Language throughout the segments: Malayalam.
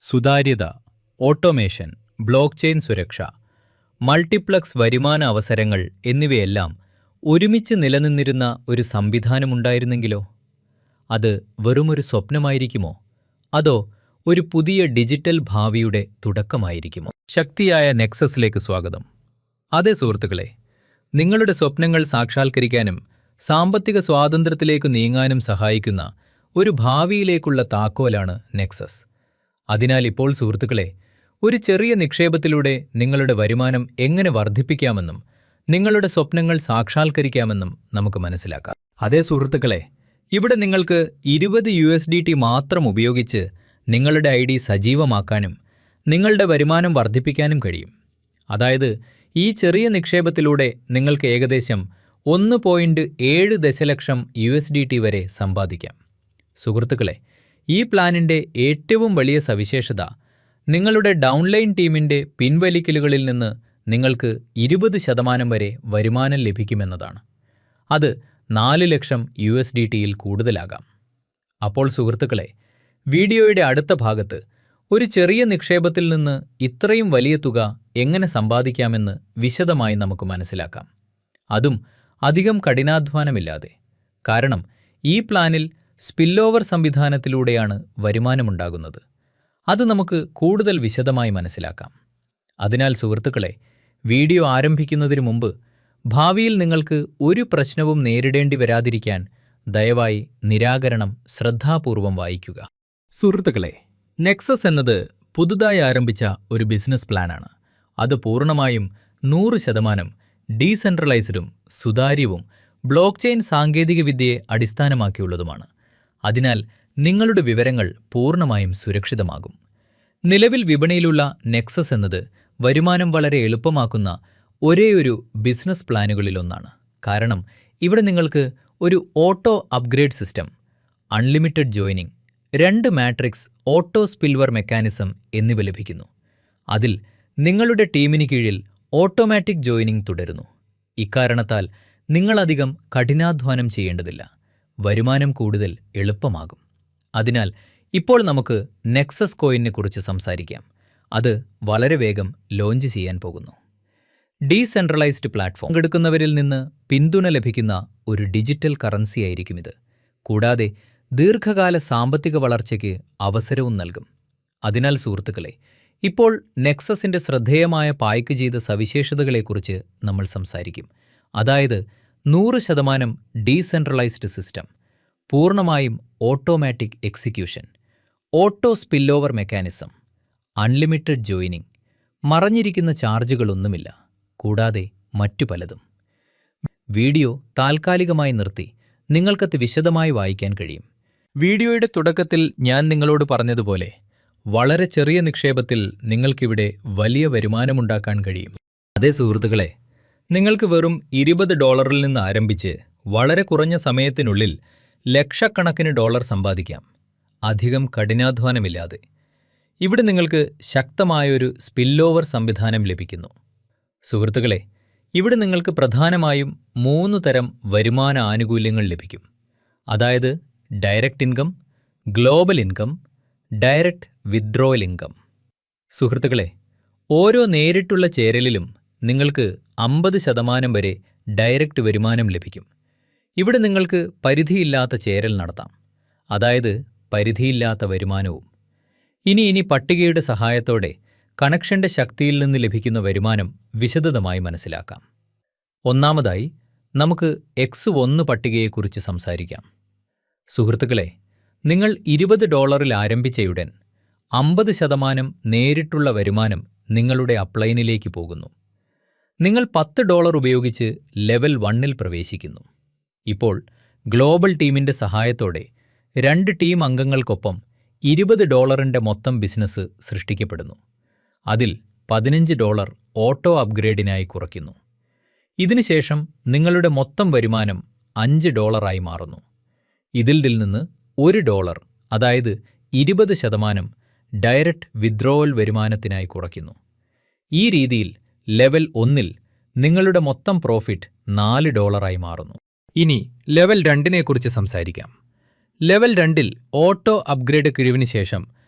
സുതാര്യത, ഓട്ടോമേഷൻ, ബ്ലോക്ക് ചെയിൻ സുരക്ഷ, മൾട്ടിപ്ലക്സ് വരുമാന അവസരങ്ങൾ എന്നിവയെല്ലാം ഒരുമിച്ച് നിലനിന്നിരുന്ന ഒരു സംവിധാനമുണ്ടായിരുന്നെങ്കിലോ? അത് വെറുമൊരു സ്വപ്നമായിരിക്കുമോ? അതോ ഒരു പുതിയ ഡിജിറ്റൽ ഭാവിയുടെ തുടക്കമായിരിക്കുമോ? ശക്തിയായ നെക്സസിലേക്ക് സ്വാഗതം. അതെ സുഹൃത്തുക്കളെ, നിങ്ങളുടെ സ്വപ്നങ്ങൾ സാക്ഷാത്കരിക്കാനും സാമ്പത്തിക സ്വാതന്ത്ര്യത്തിലേക്ക് നീങ്ങാനും സഹായിക്കുന്ന ഒരു ഭാവിയിലേക്കുള്ള താക്കോലാണ് നെക്സസ്. അതിനാൽ ഇപ്പോൾ സുഹൃത്തുക്കളെ, ഒരു ചെറിയ നിക്ഷേപത്തിലൂടെ നിങ്ങളുടെ വരുമാനം എങ്ങനെ വർദ്ധിപ്പിക്കാമെന്നും നിങ്ങളുടെ സ്വപ്നങ്ങൾ സാക്ഷാത്കരിക്കാമെന്നും നമുക്ക് മനസ്സിലാക്കാം. അതേ സുഹൃത്തുക്കളെ, ഇവിടെ നിങ്ങൾക്ക് 20 USDT മാത്രം ഉപയോഗിച്ച് നിങ്ങളുടെ ID സജീവമാക്കാനും നിങ്ങളുടെ വരുമാനം വർദ്ധിപ്പിക്കാനും കഴിയും. അതായത് ഈ ചെറിയ നിക്ഷേപത്തിലൂടെ നിങ്ങൾക്ക് ഏകദേശം 1.7 ദശലക്ഷം USDT വരെ സമ്പാദിക്കാം. സുഹൃത്തുക്കളെ, ഈ പ്ലാനിൻ്റെ ഏറ്റവും വലിയ സവിശേഷത നിങ്ങളുടെ ഡൗൺലൈൻ ടീമിൻ്റെ പിൻവലിക്കലുകളിൽ നിന്ന് നിങ്ങൾക്ക് 20% വരെ വരുമാനം ലഭിക്കുമെന്നതാണ്. അത് 4 ലക്ഷം USDTയിൽ കൂടുതലാകാം. അപ്പോൾ സുഹൃത്തുക്കളെ, വീഡിയോയുടെ അടുത്ത ഭാഗത്ത് ഒരു ചെറിയ നിക്ഷേപത്തിൽ നിന്ന് ഇത്രയും വലിയ തുക എങ്ങനെ സമ്പാദിക്കാമെന്ന് വിശദമായി നമുക്ക് മനസ്സിലാക്കാം. അതും അധികം കഠിനാധ്വാനമില്ലാതെ. കാരണം ഈ പ്ലാനിൽ സ്പില്ലോവർ സംവിധാനത്തിലൂടെയാണ് വരുമാനമുണ്ടാകുന്നത്. അത് നമുക്ക് കൂടുതൽ വിശദമായി മനസ്സിലാക്കാം. അതിനാൽ സുഹൃത്തുക്കളെ, വീഡിയോ ആരംഭിക്കുന്നതിന് മുമ്പ് ഭാവിയിൽ നിങ്ങൾക്ക് ഒരു പ്രശ്നവും നേരിടേണ്ടി വരാതിരിക്കാൻ ദയവായി നിരാകരണം ശ്രദ്ധാപൂർവം വായിക്കുക. സുഹൃത്തുക്കളെ, നെക്സസ് എന്നത് പുതുതായി ആരംഭിച്ച ഒരു ബിസിനസ് പ്ലാനാണ്. അത് പൂർണ്ണമായും 100% ഡീസെൻട്രലൈസ്ഡും സുതാര്യവും ബ്ലോക്ക് ചെയിൻ സാങ്കേതികവിദ്യയെ അടിസ്ഥാനമാക്കിയുള്ളതുമാണ്. അതിനാൽ നിങ്ങളുടെ വിവരങ്ങൾ പൂർണ്ണമായും സുരക്ഷിതമാകും. നിലവിൽ വിപണിയിലുള്ള നെക്സസ് എന്നത് വരുമാനം വളരെ എളുപ്പമാക്കുന്ന ഒരേയൊരു ബിസിനസ് പ്ലാനുകളിലൊന്നാണ്. കാരണം ഇവിടെ നിങ്ങൾക്ക് ഒരു auto upgrade system, unlimited joining, 2 matrix auto spillover mechanism എന്നിവ ലഭിക്കുന്നു. അതിൽ നിങ്ങളുടെ ടീമിന് കീഴിൽ ഓട്ടോമാറ്റിക് ജോയിനിങ് തുടരുന്നു. ഇക്കാരണത്താൽ നിങ്ങളധികം കഠിനാധ്വാനം ചെയ്യേണ്ടതില്ല. വരുമാനം കൂടുതൽ എളുപ്പമാകും. അതിനാൽ ഇപ്പോൾ നമുക്ക് നെക്സസ് കോയിനെ കുറിച്ച് സംസാരിക്കാം. അത് വളരെ വേഗം ലോഞ്ച് ചെയ്യാൻ പോകുന്നു. ഡീസെൻട്രലൈസ്ഡ് പ്ലാറ്റ്ഫോം പങ്കെടുക്കുന്നവരിൽ നിന്ന് പിന്തുണ ലഭിക്കുന്ന ഒരു ഡിജിറ്റൽ കറൻസി ആയിരിക്കും ഇത്. കൂടാതെ ദീർഘകാല സാമ്പത്തിക വളർച്ചയ്ക്ക് അവസരവും നൽകും. അതിനാൽ സുഹൃത്തുക്കളെ, ഇപ്പോൾ നെക്സസിൻ്റെ ശ്രദ്ധേയമായ പായ്ക്ക് ചെയ്ത സവിശേഷതകളെക്കുറിച്ച് നമ്മൾ സംസാരിക്കും. അതായത് 100% ഡീസെൻട്രലൈസ്ഡ് സിസ്റ്റം, പൂർണ്ണമായും automatic execution, auto spillover mechanism, unlimited joining, മറഞ്ഞിരിക്കുന്ന ചാർജുകളൊന്നുമില്ല, കൂടാതെ മറ്റു പലതും. വീഡിയോ താൽക്കാലികമായി നിർത്തി നിങ്ങൾക്കത് വിശദമായി വായിക്കാൻ കഴിയും. വീഡിയോയുടെ തുടക്കത്തിൽ ഞാൻ നിങ്ങളോട് പറഞ്ഞതുപോലെ വളരെ ചെറിയ നിക്ഷേപത്തിൽ നിങ്ങൾക്കിവിടെ വലിയ വരുമാനമുണ്ടാക്കാൻ കഴിയും. അതേ സുഹൃത്തുക്കളെ, നിങ്ങൾക്ക് വെറും $20 നിന്ന് ആരംഭിച്ച് വളരെ കുറഞ്ഞ സമയത്തിനുള്ളിൽ ലക്ഷക്കണക്കിന് ഡോളർ സമ്പാദിക്കാം, അധികം കഠിനാധ്വാനമില്ലാതെ. ഇവിടെ നിങ്ങൾക്ക് ശക്തമായൊരു സ്പില്ലോവർ സംവിധാനം ലഭിക്കുന്നു. സുഹൃത്തുക്കളെ, ഇവിടെ നിങ്ങൾക്ക് പ്രധാനമായും 3 തരം വരുമാന ആനുകൂല്യങ്ങൾ ലഭിക്കും. അതായത് direct income, global income, direct withdrawal income. സുഹൃത്തുക്കളെ, ഓരോ നേരിട്ടുള്ള ചേരലിലും നിങ്ങൾക്ക് 50% വരെ ഡയറക്റ്റ് വരുമാനം ലഭിക്കും. ഇവിടെ നിങ്ങൾക്ക് പരിധിയില്ലാത്ത ചേരൽ നടത്താം, അതായത് പരിധിയില്ലാത്ത വരുമാനവും. ഇനി പട്ടികയുടെ സഹായത്തോടെ കണക്ഷന്റെ ശക്തിയിൽ നിന്ന് ലഭിക്കുന്ന വരുമാനം വിശദമായി മനസ്സിലാക്കാം. ഒന്നാമതായി നമുക്ക് X1 പട്ടികയെക്കുറിച്ച് സംസാരിക്കാം. സുഹൃത്തുക്കളെ, നിങ്ങൾ $20 ആരംഭിച്ചയുടൻ 50% നേരിട്ടുള്ള വരുമാനം നിങ്ങളുടെ അപ്ലൈനിലേക്ക് പോകുന്നു. നിങ്ങൾ $10 ഉപയോഗിച്ച് ലെവൽ 1ൽ പ്രവേശിക്കുന്നു. ഇപ്പോൾ ഗ്ലോബൽ ടീമിൻ്റെ സഹായത്തോടെ 2 ടീം അംഗങ്ങൾക്കൊപ്പം $20 മൊത്തം ബിസിനസ് സൃഷ്ടിക്കപ്പെടുന്നു. അതിൽ $15 ഓട്ടോ അപ്ഗ്രേഡിനായി കുറയ്ക്കുന്നു. ഇതിനുശേഷം നിങ്ങളുടെ മൊത്തം വരുമാനം $5 മാറുന്നു. ഇതിൽ നിന്ന് $1, അതായത് 20% ഡയറക്റ്റ് വിത്ഡ്രോവൽ വരുമാനത്തിനായി കുറയ്ക്കുന്നു. ഈ രീതിയിൽ ലെവൽ 1ൽ നിങ്ങളുടെ മൊത്തം പ്രോഫിറ്റ് $4 മാറുന്നു. ഇനി ലെവൽ 2നെക്കുറിച്ച് സംസാരിക്കാം. ലെവൽ 2ൽ ഓട്ടോ അപ്ഗ്രേഡ് കിഴിവിന് ശേഷം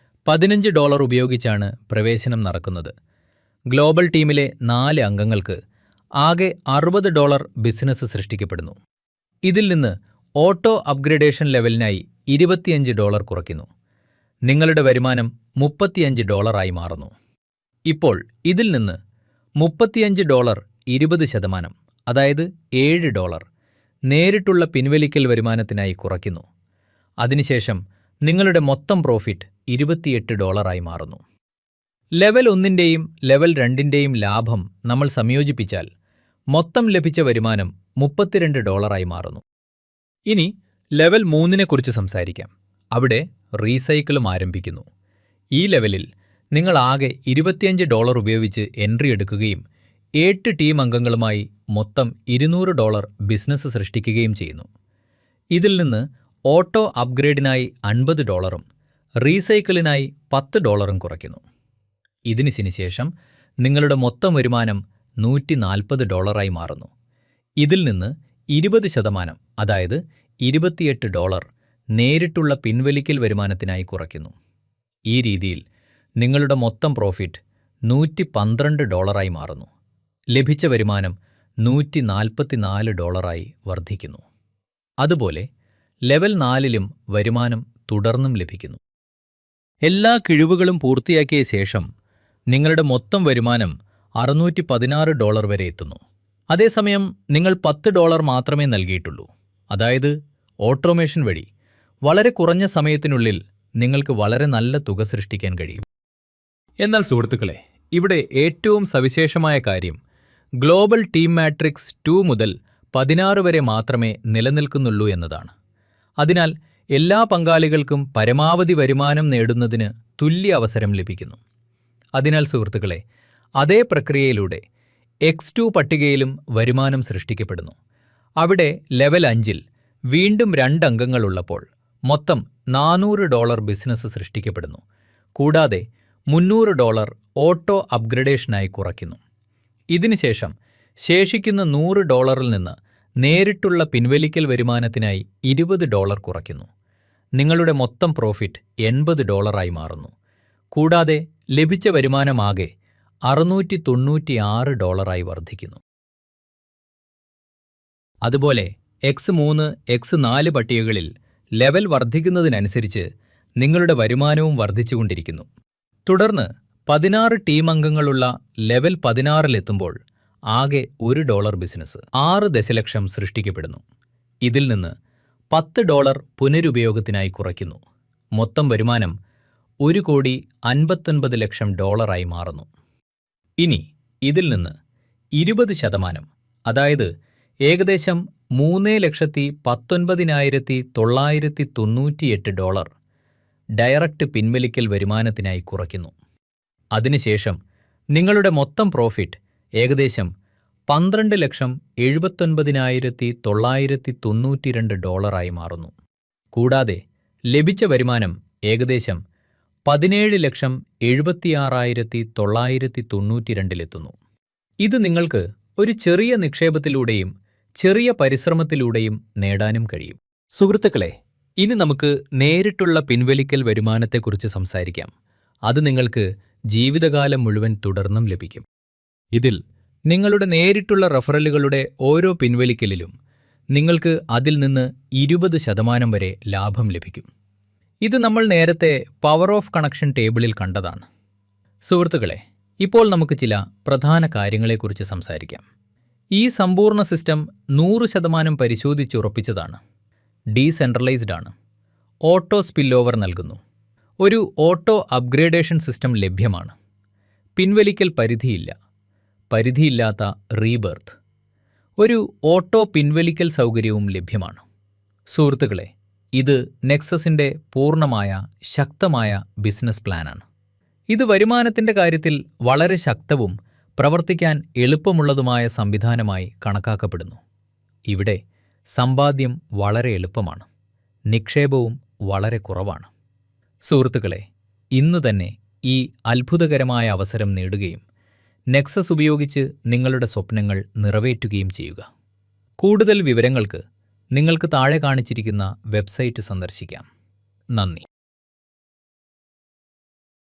$15 ഉപയോഗിച്ചാണ് പ്രവേശനം നടക്കുന്നത്. ഗ്ലോബൽ ടീമിലെ 4 അംഗങ്ങൾക്ക് ആകെ $60 ബിസിനസ് സൃഷ്ടിക്കപ്പെടുന്നു. ഇതിൽ നിന്ന് ഓട്ടോ അപ്ഗ്രഡേഷൻ ലെവലിനായി $25 കുറയ്ക്കുന്നു. നിങ്ങളുടെ വരുമാനം $35 മാറുന്നു. ഇപ്പോൾ ഇതിൽ നിന്ന് $35 20%, അതായത് $7 നേരിട്ടുള്ള പിൻവലിക്കൽ വരുമാനത്തിനായി കുറയ്ക്കുന്നു. അതിനുശേഷം നിങ്ങളുടെ മൊത്തം പ്രോഫിറ്റ് $28 മാറുന്നു. ലെവൽ 1ൻ്റെയും ലെവൽ 2ൻ്റെയും ലാഭം നമ്മൾ സംയോജിപ്പിച്ചാൽ മൊത്തം ലഭിച്ച വരുമാനം $32 മാറുന്നു. ഇനി ലെവൽ 3നെക്കുറിച്ച് സംസാരിക്കാം. അവിടെ റീസൈക്കിളും ആരംഭിക്കുന്നു. ഈ ലെവലിൽ നിങ്ങൾ ആകെ $25 ഉപയോഗിച്ച് എൻട്രി എടുക്കുകയും 8 ടീം അംഗങ്ങളുമായി മൊത്തം $200 ബിസിനസ് സൃഷ്ടിക്കുകയും ചെയ്യുന്നു. ഇതിൽ നിന്ന് ഓട്ടോ അപ്ഗ്രേഡിനായി $50, റീസൈക്കിളിനായി $10 കുറയ്ക്കുന്നു. ഇതിന് ശേഷം നിങ്ങളുടെ മൊത്തം വരുമാനം $140 മാറുന്നു. ഇതിൽ നിന്ന് 20%, അതായത് $28 നേരിട്ടുള്ള പിൻവലിക്കൽ വരുമാനത്തിനായി കുറയ്ക്കുന്നു. ഈ രീതിയിൽ നിങ്ങളുടെ മൊത്തം പ്രോഫിറ്റ് $112 മാറുന്നു. ലഭിച്ച വരുമാനം $144 വർദ്ധിക്കുന്നു. അതുപോലെ ലെവൽ 4ലും വരുമാനം തുടർന്നും ലഭിക്കുന്നു. എല്ലാ കിഴിവുകളും പൂർത്തിയാക്കിയ ശേഷം നിങ്ങളുടെ മൊത്തം വരുമാനം $616 വരെ എത്തുന്നു. അതേസമയം നിങ്ങൾ $10 മാത്രമേ നൽകിയിട്ടുള്ളൂ. അതായത് ഓട്ടോമേഷൻ വഴി വളരെ കുറഞ്ഞ സമയത്തിനുള്ളിൽ നിങ്ങൾക്ക് വളരെ നല്ല തുക സൃഷ്ടിക്കാൻ കഴിയും. എന്നാൽ സുഹൃത്തുക്കളെ, ഇവിടെ ഏറ്റവും സവിശേഷമായ കാര്യം ഗ്ലോബൽ ടീം മാട്രിക്സ് 2 മുതൽ 16 വരെ മാത്രമേ നിലനിൽക്കുന്നുള്ളൂ എന്നതാണ്. അതിനാൽ എല്ലാ പങ്കാളികൾക്കും പരമാവധി വരുമാനം നേടുന്നതിന് തുല്യ അവസരം ലഭിക്കുന്നു. അതിനാൽ സുഹൃത്തുക്കളെ, അതേ പ്രക്രിയയിലൂടെ X2 പട്ടികയിലും വരുമാനം സൃഷ്ടിക്കപ്പെടുന്നു. അവിടെ ലെവൽ 5ൽ വീണ്ടും 2 അംഗങ്ങളുള്ളപ്പോൾ മൊത്തം $400 ബിസിനസ് സൃഷ്ടിക്കപ്പെടുന്നു. കൂടാതെ $300 ഓട്ടോ അപ്ഗ്രഡേഷനായി കുറയ്ക്കുന്നു. ഇതിനുശേഷം ശേഷിക്കുന്ന $100 നിന്ന് നേരിട്ടുള്ള പിൻവലിക്കൽ വരുമാനത്തിനായി $20 കുറയ്ക്കുന്നു. നിങ്ങളുടെ മൊത്തം പ്രോഫിറ്റ് $80 മാറുന്നു. കൂടാതെ ലഭിച്ച വരുമാനമാകെ $696 വർദ്ധിക്കുന്നു. അതുപോലെ X3, X4 പട്ടികകളിൽ ലെവൽ വർദ്ധിക്കുന്നതിനനുസരിച്ച് നിങ്ങളുടെ വരുമാനവും വർദ്ധിച്ചുകൊണ്ടിരിക്കുന്നു. തുടർന്ന് 16 ടീം അംഗങ്ങളുള്ള ലെവൽ 16-ലെത്തുമ്പോൾ ആകെ $1 ബിസിനസ് 6 ദശലക്ഷം സൃഷ്ടിക്കപ്പെടുന്നു. ഇതിൽ നിന്ന് $10 പുനരുപയോഗത്തിനായി കുറയ്ക്കുന്നു. മൊത്തം വരുമാനം $1,59,00,000 മാറുന്നു. ഇനി ഇതിൽ നിന്ന് 20%, അതായത് ഏകദേശം $3,19,998 ഡയറക്റ്റ് പിൻവലിക്കൽ വരുമാനത്തിനായി കുറയ്ക്കുന്നു. അതിനുശേഷം നിങ്ങളുടെ മൊത്തം പ്രോഫിറ്റ് ഏകദേശം $12,79,992 മാറുന്നു. കൂടാതെ ലഭിച്ച വരുമാനം ഏകദേശം $17,76,992 ഇത് നിങ്ങൾക്ക് ഒരു ചെറിയ നിക്ഷേപത്തിലൂടെയും ചെറിയ പരിശ്രമത്തിലൂടെയും നേടാനും കഴിയും. സുഹൃത്തുക്കളെ, ഇനി നമുക്ക് നേരിട്ടുള്ള പിൻവലിക്കൽ വരുമാനത്തെക്കുറിച്ച് സംസാരിക്കാം. അത് നിങ്ങൾക്ക് ജീവിതകാലം മുഴുവൻ തുടർന്നും ലഭിക്കും. ഇതിൽ നിങ്ങളുടെ നേരിട്ടുള്ള റഫറലുകളുടെ ഓരോ പിൻവലിക്കലിലും നിങ്ങൾക്ക് അതിൽ നിന്ന് 20% വരെ ലാഭം ലഭിക്കും. ഇത് നമ്മൾ നേരത്തെ പവർ ഓഫ് കണക്ഷൻ ടേബിളിൽ കണ്ടതാണ്. സുഹൃത്തുക്കളെ, ഇപ്പോൾ നമുക്ക് ചില പ്രധാന കാര്യങ്ങളെക്കുറിച്ച് സംസാരിക്കാം. ഈ സമ്പൂർണ്ണ സിസ്റ്റം 100% പരിശോധിച്ചുറപ്പിച്ചതാണ്. ഡീസെൻട്രലൈസ്ഡ് ആണ്. ഓട്ടോ സ്പില്ലോവർ നൽകുന്നു. ഒരു ഓട്ടോ അപ്ഗ്രേഡേഷൻ സിസ്റ്റം ലഭ്യമാണ്. പിൻവലിക്കൽ പരിധിയില്ല. പരിധിയില്ലാത്ത റീബർത്ത്. ഒരു ഓട്ടോ പിൻവലിക്കൽ സൗകര്യവും ലഭ്യമാണ്. സുഹൃത്തുക്കളെ, ഇത് നെക്സസിൻ്റെ പൂർണ്ണമായ ശക്തമായ ബിസിനസ് പ്ലാനാണ്. ഇത് വരുമാനത്തിൻ്റെ കാര്യത്തിൽ വളരെ ശക്തവും പ്രവർത്തിക്കാൻ എളുപ്പമുള്ളതുമായ സംവിധാനമായി കണക്കാക്കപ്പെടുന്നു. ഇവിടെ സമ്പാദ്യം വളരെ എളുപ്പമാണ്. നിക്ഷേപവും വളരെ കുറവാണ്. സുഹൃത്തുക്കളെ, ഇന്ന് തന്നെ ഈ അത്ഭുതകരമായ അവസരം നേടുകയും നെക്സസ് ഉപയോഗിച്ച് നിങ്ങളുടെ സ്വപ്നങ്ങൾ നിറവേറ്റുകയും ചെയ്യുക. കൂടുതൽ വിവരങ്ങൾക്ക് നിങ്ങൾക്ക് താഴെ കാണിച്ചിരിക്കുന്ന വെബ്സൈറ്റ് സന്ദർശിക്കാം. നന്ദി.